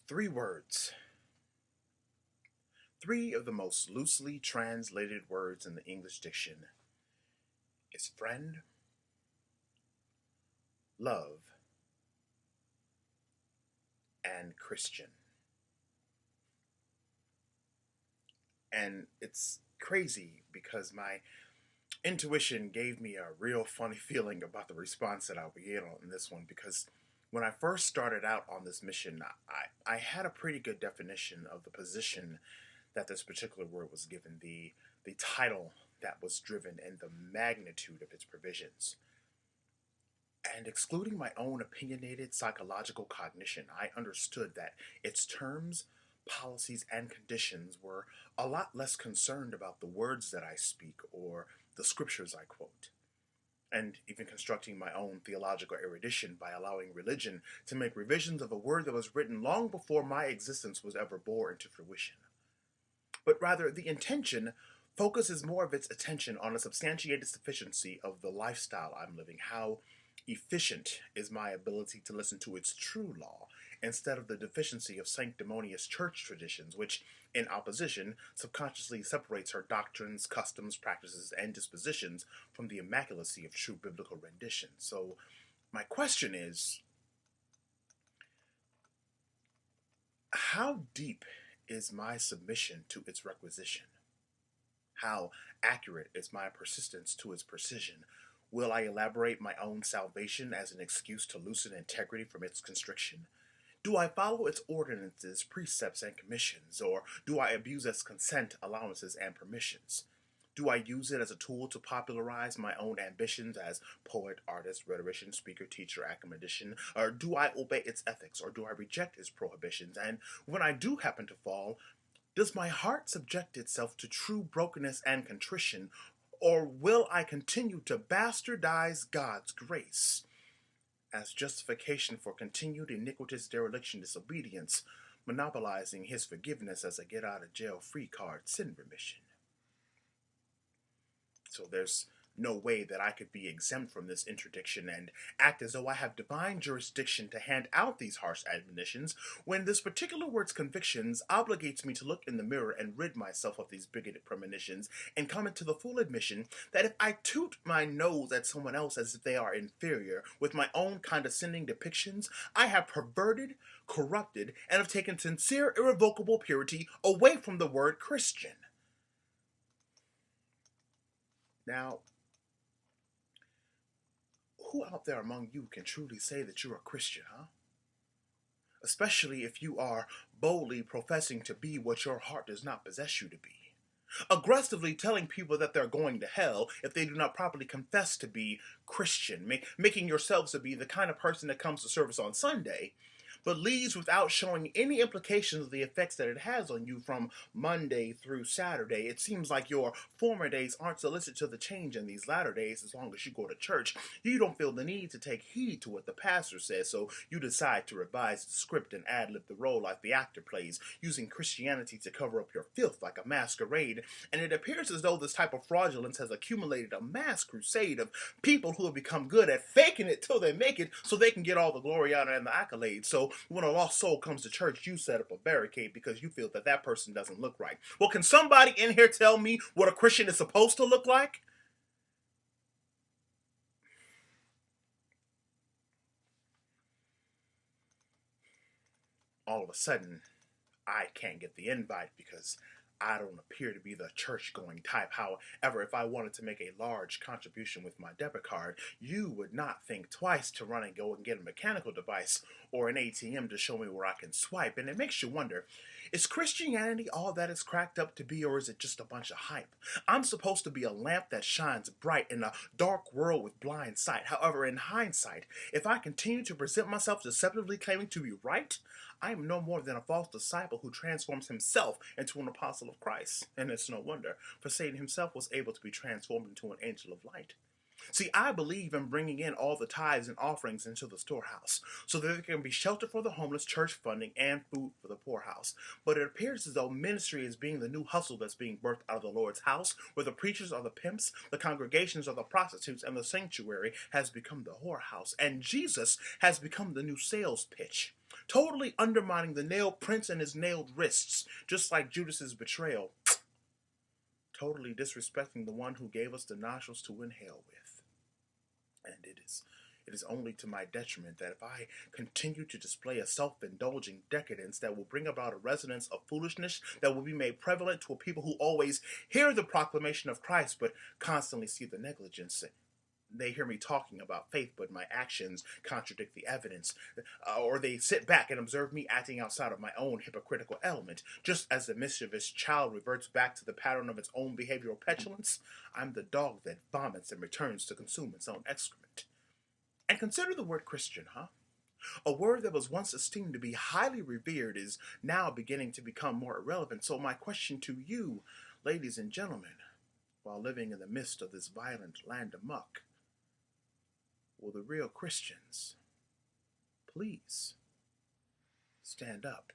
Three words. Three of the most loosely translated words in the English diction is friend, love, and Christian. And it's crazy because my intuition gave me a real funny feeling about the response that I'll be getting on this one because when I first started out on this mission, I had a pretty good definition of the position that this particular word was given, the title that was driven, and the magnitude of its provisions. And excluding my own opinionated psychological cognition, I understood that its terms, policies, and conditions were a lot less concerned about the words that I speak or the scriptures I quote. And even constructing my own theological erudition by allowing religion to make revisions of a word that was written long before my existence was ever born into fruition. But rather, the intention focuses more of its attention on a substantiated sufficiency of the lifestyle I'm living, how efficient is my ability to listen to its true law, instead of the deficiency of sanctimonious church traditions, which, in opposition, subconsciously separates her doctrines, customs, practices, and dispositions from the immaculacy of true biblical rendition. So, my question is, how deep is my submission to its requisition? How accurate is my persistence to its precision? Will I elaborate my own salvation as an excuse to loosen integrity from its constriction? Do I follow its ordinances, precepts, and commissions, or do I abuse its consent, allowances, and permissions? Do I use it as a tool to popularize my own ambitions as poet, artist, rhetorician, speaker, teacher, academician? Or do I obey its ethics, or do I reject its prohibitions? And when I do happen to fall, does my heart subject itself to true brokenness and contrition, or will I continue to bastardize God's grace as justification for continued iniquitous dereliction, disobedience, monopolizing His forgiveness as a get out of jail free card, sin remission? So there's no way that I could be exempt from this interdiction and act as though I have divine jurisdiction to hand out these harsh admonitions when this particular word's convictions obligates me to look in the mirror and rid myself of these bigoted premonitions and come into the full admission that if I toot my nose at someone else as if they are inferior with my own condescending depictions, I have perverted, corrupted, and have taken sincere, irrevocable purity away from the word Christian. Now, who out there among you can truly say that you're a Christian, huh? Especially if you are boldly professing to be what your heart does not possess you to be. Aggressively telling people that they're going to hell if they do not properly confess to be Christian, making yourselves to be the kind of person that comes to service on Sunday, but leaves without showing any implications of the effects that it has on you from Monday through Saturday. It seems like your former days aren't solicitous to the change in these latter days. As long as you go to church, you don't feel the need to take heed to what the pastor says, so you decide to revise the script and ad-lib the role like the actor plays, using Christianity to cover up your filth like a masquerade. And it appears as though this type of fraudulence has accumulated a mass crusade of people who have become good at faking it till they make it so they can get all the glory, honor, and the accolades. So when a lost soul comes to church, you set up a barricade because you feel that that person doesn't look right. Well, can somebody in here tell me what a Christian is supposed to look like? All of a sudden, I can't get the invite because I don't appear to be the church going type. However, if I wanted to make a large contribution with my debit card, you would not think twice to run and go and get a mechanical device or an ATM to show me where I can swipe. And it makes you wonder, is Christianity all that it's cracked up to be, or is it just a bunch of hype? I'm supposed to be a lamp that shines bright in a dark world with blind sight. However, in hindsight, if I continue to present myself deceptively claiming to be right, I am no more than a false disciple who transforms himself into an apostle of Christ. And it's no wonder, for Satan himself was able to be transformed into an angel of light. See, I believe in bringing in all the tithes and offerings into the storehouse, so that there can be shelter for the homeless, church funding, and food for the poorhouse. But it appears as though ministry is being the new hustle that's being birthed out of the Lord's house, where the preachers are the pimps, the congregations are the prostitutes, and the sanctuary has become the whorehouse. And Jesus has become the new sales pitch. totally undermining the nailed prints in his nailed wrists, just like Judas's betrayal, totally disrespecting the one who gave us the nostrils to inhale with. And it is only to my detriment that if I continue to display a self-indulging decadence that will bring about a resonance of foolishness that will be made prevalent to a people who always hear the proclamation of Christ but constantly see the negligence. They hear me talking about faith, but my actions contradict the evidence. Or they sit back and observe me acting outside of my own hypocritical element. Just as the mischievous child reverts back to the pattern of its own behavioral petulance, I'm the dog that vomits and returns to consume its own excrement. And consider the word Christian, huh? A word that was once esteemed to be highly revered is now beginning to become more irrelevant. So my question to you, ladies and gentlemen, while living in the midst of this violent land amok, will the real Christians please stand up?